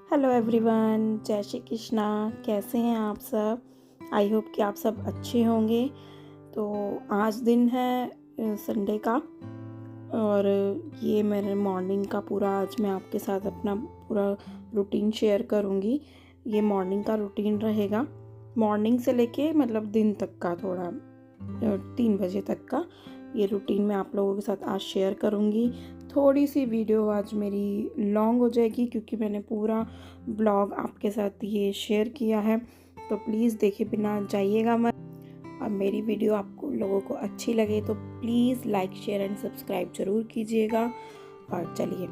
Hello everyone, जय श्री कृष्णा। कैसे हैं आप सब? आई होप कि आप सब अच्छे होंगे। तो आज दिन है संडे का, और ये मेरे मॉर्निंग का पूरा आज मैं आपके साथ अपना पूरा रूटीन शेयर करूँगी। ये मॉर्निंग का रूटीन रहेगा, मॉर्निंग से लेके मतलब दिन तक का, थोड़ा 3 बजे तक का ये रूटीन मैं आप लोगों के साथ आज शेयर करूँगी। थोड़ी सी वीडियो आज मेरी लॉन्ग हो जाएगी क्योंकि मैंने पूरा ब्लॉग आपके साथ ये शेयर किया है, तो प्लीज़ देखे बिना जाइएगा मत। और मेरी वीडियो आपको लोगों को अच्छी लगे तो please like share and subscribe ज़रूर कीजिएगा। और चलिए,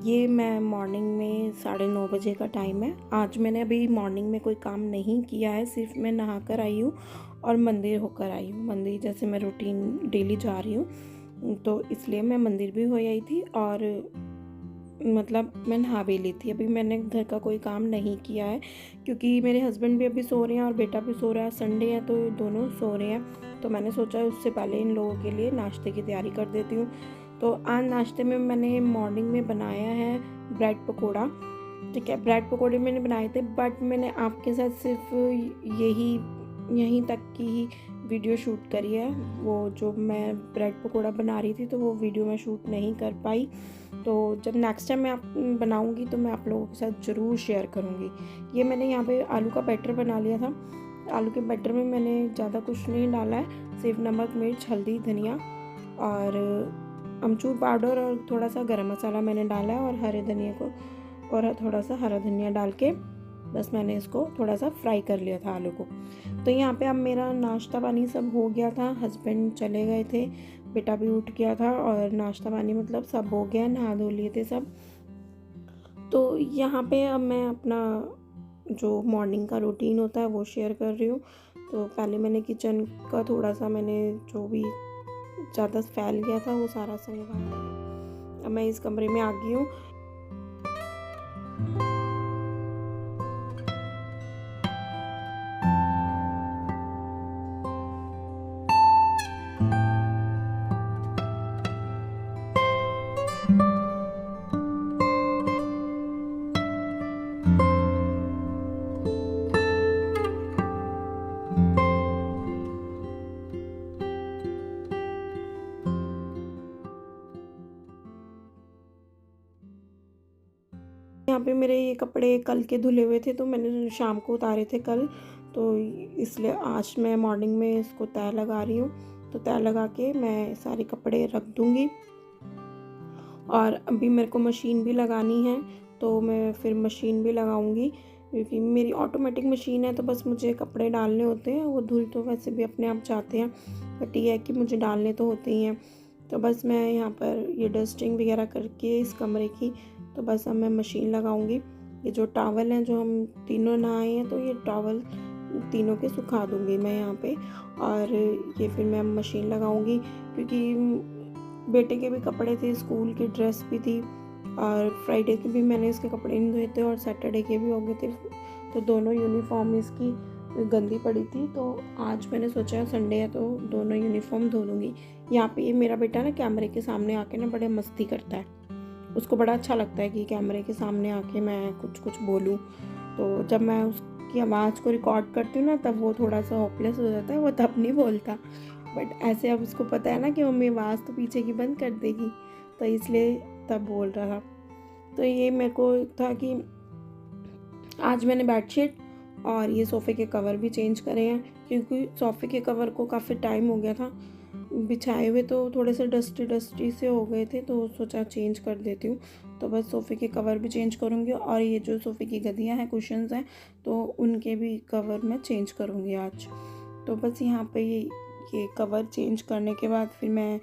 ये मैं मॉर्निंग में 9:30 बजे का टाइम है। आज मैंने अभी मॉर्निंग में कोई काम नहीं किया है, सिर्फ मैं नहा कर आई हूँ और मंदिर होकर आई हूँ। मंदिर जैसे मैं रूटीन डेली जा रही हूँ, तो इसलिए मैं मंदिर भी हो आई थी और मतलब मैं नहा भी ली थी। अभी मैंने घर का कोई काम नहीं किया है क्योंकि मेरे हस्बैंड भी अभी सो रहे हैं और बेटा भी सो रहा है। संडे है तो दोनों सो रहे हैं, तो मैंने सोचा उससे पहले इन लोगों के लिए नाश्ते की तैयारी कर देती हूँ। तो आज नाश्ते में मैंने मॉर्निंग में बनाया है ब्रेड पकौड़ा। ठीक है, ब्रेड पकौड़े मैंने बनाए थे, बट मैंने आपके साथ सिर्फ यहीं तक की ही वीडियो शूट करी है। वो जो मैं ब्रेड पकौड़ा बना रही थी तो वो वीडियो मैं शूट नहीं कर पाई। तो जब नेक्स्ट टाइम मैं आप बनाऊंगी तो मैं आप लोगों के साथ ज़रूर शेयर करूंगी। ये मैंने यहाँ पे आलू का बैटर बना लिया था। आलू के बैटर में मैंने ज़्यादा कुछ नहीं डाला है, सिर्फ नमक, मिर्च, हल्दी, धनिया और अमचूर पाउडर और थोड़ा सा गरम मसाला मैंने डाला है, और हरे धनिया को और थोड़ा सा हरा धनिया डाल के बस मैंने इसको थोड़ा सा फ्राई कर लिया था आलू को। तो यहाँ पे अब मेरा नाश्ता पानी सब हो गया था, हस्बैंड चले गए थे, बेटा भी उठ गया था और नाश्ता पानी मतलब सब हो गया, नहा धो लिए थे सब। तो यहाँ पे अब मैं अपना जो मॉर्निंग का रूटीन होता है वो शेयर कर रही हूँ। तो पहले मैंने किचन का थोड़ा सा मैंने जो भी ज़्यादा फैल गया था वो सारा संभाला। अब मैं इस कमरे में आ गई हूँ। यहाँ पे मेरे ये कपड़े कल के धुले हुए थे तो मैंने शाम को उतारे थे कल, तो इसलिए आज मैं मॉर्निंग में इसको तय लगा रही हूँ। तो तय लगा के मैं सारे कपड़े रख दूँगी। और अभी मेरे को मशीन भी लगानी है, तो मैं फिर मशीन भी लगाऊंगी क्योंकि मेरी ऑटोमेटिक मशीन है। तो बस मुझे कपड़े डालने होते हैं, वो धुल तो वैसे भी अपने आप जाते हैं, बट ये है कि मुझे डालने तो होते ही हैं। तो बस मैं यहाँ पर ये डस्टिंग वगैरह करके इस कमरे की, तो बस अब मैं मशीन लगाऊंगी। ये जो टॉवल हैं जो हम तीनों नहाए हैं, तो ये टॉवल तीनों के सुखा दूंगी मैं यहाँ पे, और ये फिर मैं मशीन लगाऊंगी क्योंकि बेटे के भी कपड़े थे, स्कूल की ड्रेस भी थी, और फ्राइडे के भी मैंने इसके कपड़े नहीं धोए थे और सैटरडे के भी हो गए थे, तो दोनों यूनिफॉर्म इसकी गंदी पड़ी थी। तो आज मैंने सोचा संडे है तो दोनों यूनिफॉर्म धो दूँगी। यहाँ पे ये मेरा बेटा ना कैमरे के सामने आके ना बड़े मस्ती करता है, उसको बड़ा अच्छा लगता है कि कैमरे के सामने आके मैं कुछ कुछ बोलूँ। तो जब मैं उसकी आवाज़ को रिकॉर्ड करती हूँ ना, तब वो थोड़ा सा होपलेस हो जाता है, वो तब नहीं बोलता, बट ऐसे अब उसको पता है ना कि मम्मी आवाज़ तो पीछे की बंद कर देगी, तो इसलिए तब बोल रहा था। तो ये मेरे को था कि आज मैंने बेडशीट और ये सोफ़े के कवर भी चेंज करे हैं क्योंकि सोफ़े के कवर को काफ़ी टाइम हो गया था बिछाए हुए, तो थोड़े से डस्टी से हो गए थे, तो सोचा चेंज कर देती हूँ। तो बस सोफ़े के कवर भी चेंज करूँगी, और ये जो सोफ़े की गद्दियाँ हैं, कुशन्स हैं, तो उनके भी कवर मैं चेंज करूँगी आज। तो बस यहाँ पे ये कवर चेंज करने के बाद फिर मैं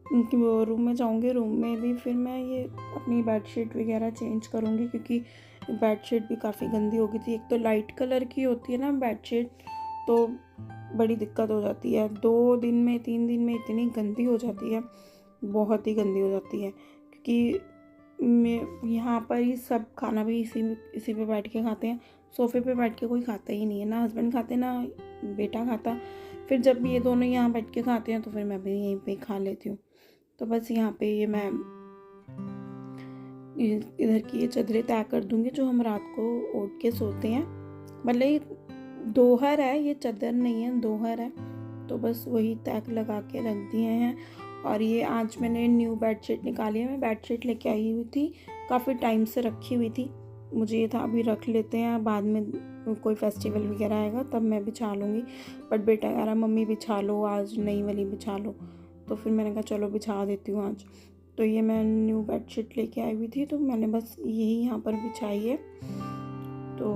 उनकी वो रूम में जाऊँगी। रूम में भी फिर मैं ये अपनी बेडशीट वगैरह चेंज करूँगी क्योंकि बेडशीट भी काफ़ी गंदी हो गई थी। एक तो लाइट कलर की होती है ना बेडशीट, तो बड़ी दिक्कत हो जाती है। 2 दिन में 3 दिन में इतनी गंदी हो जाती है, बहुत ही गंदी हो जाती है, क्योंकि मैं यहाँ पर ही सब खाना भी इसी पे बैठ के खाते हैं। सोफ़े पे बैठ के कोई खाता ही नहीं है, ना हस्बैंड खाते ना बेटा खाता। फिर जब भी ये दोनों यहाँ बैठ के खाते हैं तो फिर मैं भी यहीं पे खा लेती हूँ। तो बस यहाँ पे ये मैं इधर की ये चादरें तय कर दूँगी जो हम रात को ओढ़ के सोते हैं। मतलब ये दोहर है, ये चादर नहीं है, दोहर है। तो बस वही तैक लगा के रख दिए हैं। और ये आज मैंने न्यू बेडशीट निकाली है। मैं बेडशीट लेके आई हुई थी, काफ़ी टाइम से रखी हुई थी। मुझे ये था अभी रख लेते हैं, बाद में कोई फेस्टिवल वगैरह आएगा तब मैं बिछा लूँगी। बट बेटा कह रहा मम्मी बिछा लो आज, नई वाली बिछा लो। तो फिर मैंने कहा चलो बिछा देती हूँ आज। तो ये मैं न्यू बेडशीट लेके आई हुई थी, तो मैंने बस यही यहाँ पर बिछाई है। तो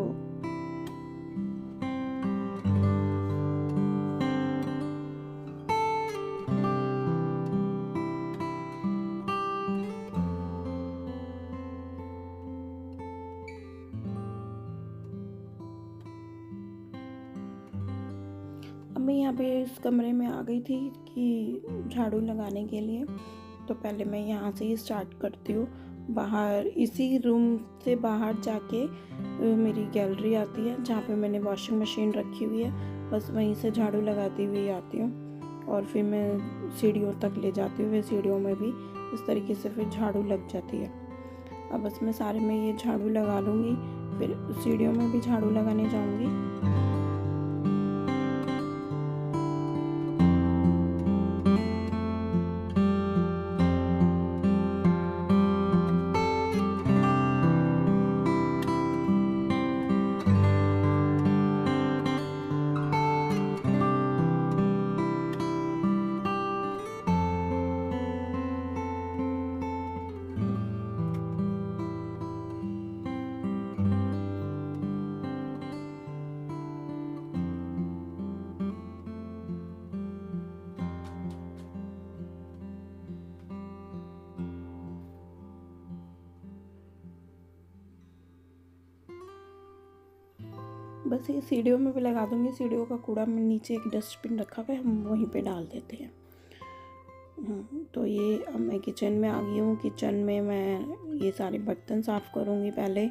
अब मैं यहाँ पे इस कमरे में आ गई थी कि झाड़ू लगाने के लिए। तो पहले मैं यहाँ से ही स्टार्ट करती हूँ। बाहर इसी रूम से बाहर जाके मेरी गैलरी आती है जहाँ पे मैंने वॉशिंग मशीन रखी हुई है। बस वहीं से झाड़ू लगाती हुई आती हूँ और फिर मैं सीढ़ियों तक ले जाती हूँ। फिर सीढ़ियों में भी इस तरीके से फिर झाड़ू लग जाती है। अब बस मैं सारे में ये झाड़ू लगा लूँगी, फिर सीढ़ियों में भी झाड़ू लगाने जाऊँगी। बस ये सीढ़ियों में भी लगा दूँगी। सीढ़ियों का कूड़ा में नीचे एक डस्टबिन रखा हुआ है, हम वहीं पे डाल देते हैं। तो ये अब मैं किचन में आ गई हूँ। किचन में मैं ये सारे बर्तन साफ़ करूँगी पहले।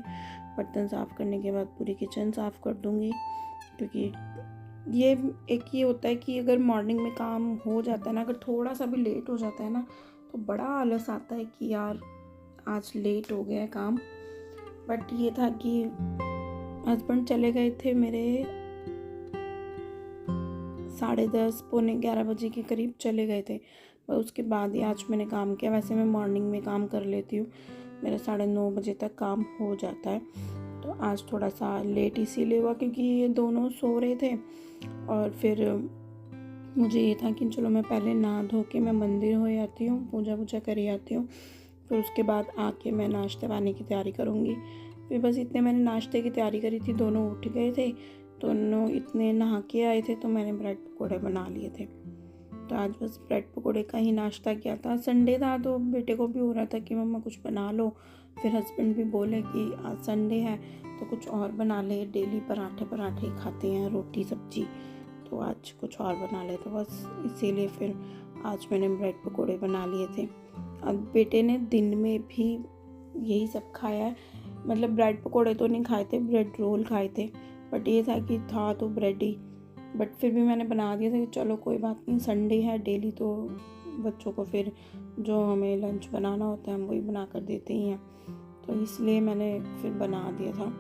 बर्तन साफ़ करने के बाद पूरी किचन साफ़ कर दूँगी, क्योंकि ये एक ये होता है कि अगर मॉर्निंग में काम हो जाता है ना, अगर थोड़ा सा भी लेट हो जाता है ना, तो बड़ा आलस आता है कि यार आज लेट हो गया है काम। बट ये था कि हस्बैंड चले गए थे मेरे 10:30 पौने 11 बजे के करीब चले गए थे। और उसके बाद ही आज मैंने काम किया। वैसे मैं मॉर्निंग में काम कर लेती हूँ, मेरा 9:30 बजे तक काम हो जाता है। तो आज थोड़ा सा लेट इसीलिए हुआ क्योंकि ये दोनों सो रहे थे। और फिर मुझे ये था कि चलो मैं पहले नहा धो के मैं मंदिर हो आती हूँ, पूजा वूजा कर आती हूँ, फिर उसके बाद आके मैं नाश्ते पानी की तैयारी करूँगी। फिर बस इतने मैंने नाश्ते की तैयारी करी थी, दोनों उठ गए थे, दोनों इतने नहा के आए थे, तो मैंने ब्रेड पकौड़े बना लिए थे। तो आज बस ब्रेड पकौड़े का ही नाश्ता किया था। संडे था तो बेटे को भी हो रहा था कि मम्मा कुछ बना लो। फिर हस्बैंड भी बोले कि आज संडे है तो कुछ और बना ले, डेली पराठे पराठे खाते हैं, रोटी सब्जी, तो आज कुछ और बना ले। तो बस इसीलिए फिर आज मैंने ब्रेड पकौड़े बना लिए थे। अब बेटे ने दिन में भी यही सब खाया है, मतलब ब्रेड पकौड़े तो नहीं खाए थे, ब्रेड रोल खाए थे। बट ये था कि था तो ब्रेड ही, बट फिर भी मैंने बना दिया था कि चलो कोई बात नहीं, संडे है, डेली तो बच्चों को फिर जो हमें लंच बनाना होता है हम वही बना कर देते ही हैं। तो इसलिए मैंने फिर बना दिया था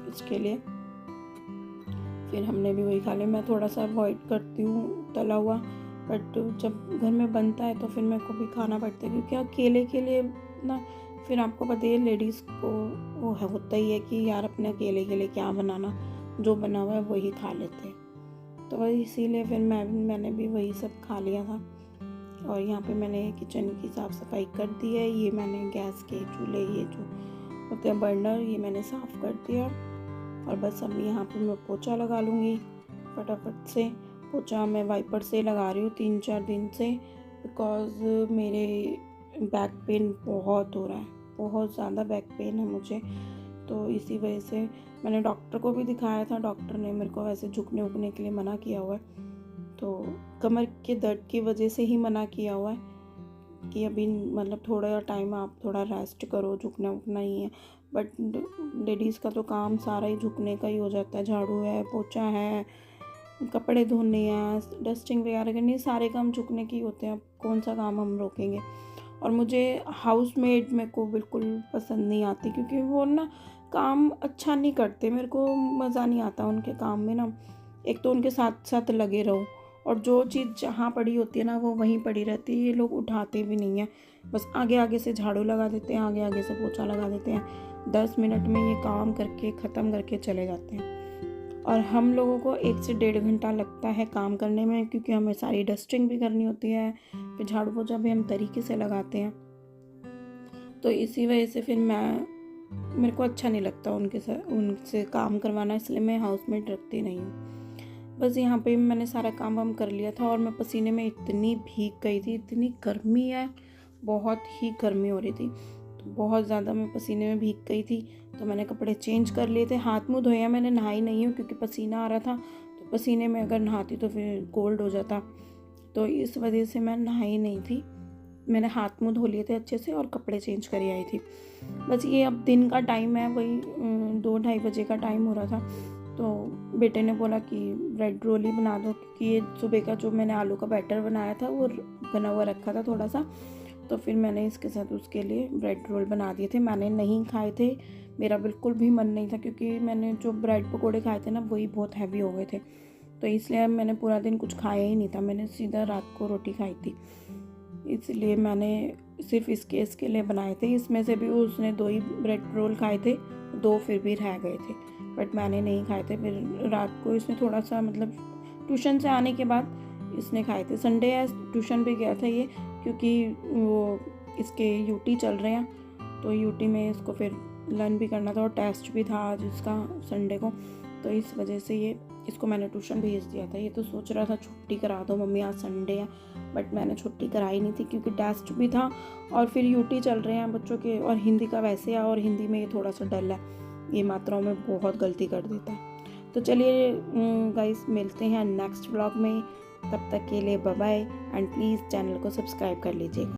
इसके लिए। फिर हमने भी वही खा लिया। मैं थोड़ा सा अवॉइड करती हूँ तला हुआ, बट जब घर में बनता है तो फिर मेरे को भी खाना पड़ता है, क्योंकि अकेले के लिए ना, फिर आपको पता है लेडीज़ को वो होता ही है कि यार अपने अकेले के लिए क्या बनाना, जो बना हुआ है वही खा लेते हैं। तो वही इसीलिए फिर मैंने भी वही सब खा लिया था। और यहाँ पे मैंने किचन की साफ़ सफाई कर दी है। ये मैंने गैस के चूल्हे, ये जो होते हैं बर्नर, ये मैंने साफ़ कर दिया। और बस अभी यहाँ पे मैं पोछा लगा लूँगी फटाफट से। पोछा मैं वाइपर से लगा रही हूँ 3-4 दिन से, बिकॉज़ मेरे बैक पेन बहुत हो रहा है, बहुत ज़्यादा बैक पेन है मुझे। तो इसी वजह से मैंने डॉक्टर को भी दिखाया था। डॉक्टर ने मेरे को वैसे झुकने उकने के लिए मना किया हुआ है, तो कमर के दर्द की वजह से ही मना किया हुआ है कि अभी मतलब थोड़ा टाइम आप थोड़ा रेस्ट करो, झुकना उकना ही है। बट लेडीज़ का तो काम सारा ही झुकने का ही हो जाता है। झाड़ू है, पोछा है, कपड़े धोने हैं, डस्टिंग वगैरह करनी, सारे काम झुकने के ही होते हैं। अब कौन सा काम हम रोकेंगे। और मुझे हाउसमेड मेरे को बिल्कुल पसंद नहीं आती, क्योंकि वो ना काम अच्छा नहीं करते, मेरे को मज़ा नहीं आता उनके काम में ना। एक तो उनके साथ साथ लगे रहो, और जो चीज़ जहाँ पड़ी होती है ना वो वहीं पड़ी रहती है, ये लोग उठाते भी नहीं हैं। बस आगे आगे से झाड़ू लगा देते हैं, आगे आगे से पोछा लगा देते हैं, 10 मिनट में ये काम करके ख़त्म करके चले जाते हैं। और हम लोगों को 1 से 1.5 घंटा लगता है काम करने में, क्योंकि हमें सारी डस्टिंग भी करनी होती है, फिर झाड़ू पोछा भी हम तरीके से लगाते हैं। तो इसी वजह से फिर मेरे को अच्छा नहीं लगता उनसे काम करवाना, इसलिए मैं हाउसमेट रखती नहीं हूँ। बस यहाँ पे मैंने सारा काम वाम कर लिया था, और मैं पसीने में इतनी भीग गई थी, इतनी गर्मी है, बहुत ही गर्मी हो रही थी, तो बहुत ज़्यादा मैं पसीने में भीग गई थी। तो मैंने कपड़े चेंज कर लिए थे, हाथ मुँह धोया, मैंने नहाई नहीं हूँ क्योंकि पसीना आ रहा था, तो पसीने में अगर नहाती तो फिर कोल्ड हो जाता, तो इस वजह से मैं नहाई नहीं थी। मैंने हाथ मुँह धो लिए थे अच्छे से और कपड़े चेंज कर आई थी। बस ये अब दिन का टाइम है, वही 2-2:30 बजे का टाइम हो रहा था, तो बेटे ने बोला कि ब्रेड रोल ही बना दो, क्योंकि ये सुबह का जो मैंने आलू का बैटर बनाया था वो बना हुआ रखा था थोड़ा सा, तो फिर मैंने इसके साथ उसके लिए ब्रेड रोल बना दिए थे। मैंने नहीं खाए थे, मेरा बिल्कुल भी मन नहीं था, क्योंकि मैंने जो ब्रेड पकोड़े खाए थे ना वही बहुत हैवी हो गए थे, तो इसलिए मैंने पूरा दिन कुछ खाया ही नहीं था, मैंने सीधा रात को रोटी खाई थी, इसलिए मैंने सिर्फ इसके लिए बनाए थे। इसमें से भी उसने 2 ही ब्रेड रोल खाए थे, 2 फिर भी रह गए थे, बट मैंने नहीं खाए थे। फिर रात को इसने थोड़ा सा, मतलब ट्यूशन से आने के बाद इसने खाए थे। संडे है, ट्यूशन भी गया था ये, क्योंकि वो इसके यूटी चल रहे हैं, तो यूटी में इसको फिर लर्न भी करना था, और टेस्ट भी था आज इसका संडे को, तो इस वजह से ये इसको मैंने ट्यूशन भेज दिया था। ये तो सोच रहा था छुट्टी करा दो मम्मी, आज संडे है, बट मैंने छुट्टी कराई नहीं थी, क्योंकि टेस्ट भी था और फिर यूटी चल रहे हैं बच्चों के, और हिंदी का वैसे है, और हिंदी में ये थोड़ा सा डल है, ये मात्राओं में बहुत गलती कर देता है। तो चलिए गाइस, मिलते हैं नेक्स्ट व्लॉग में, तब तक के लिए bye bye, and please channel को सब्सक्राइब कर लीजिएगा।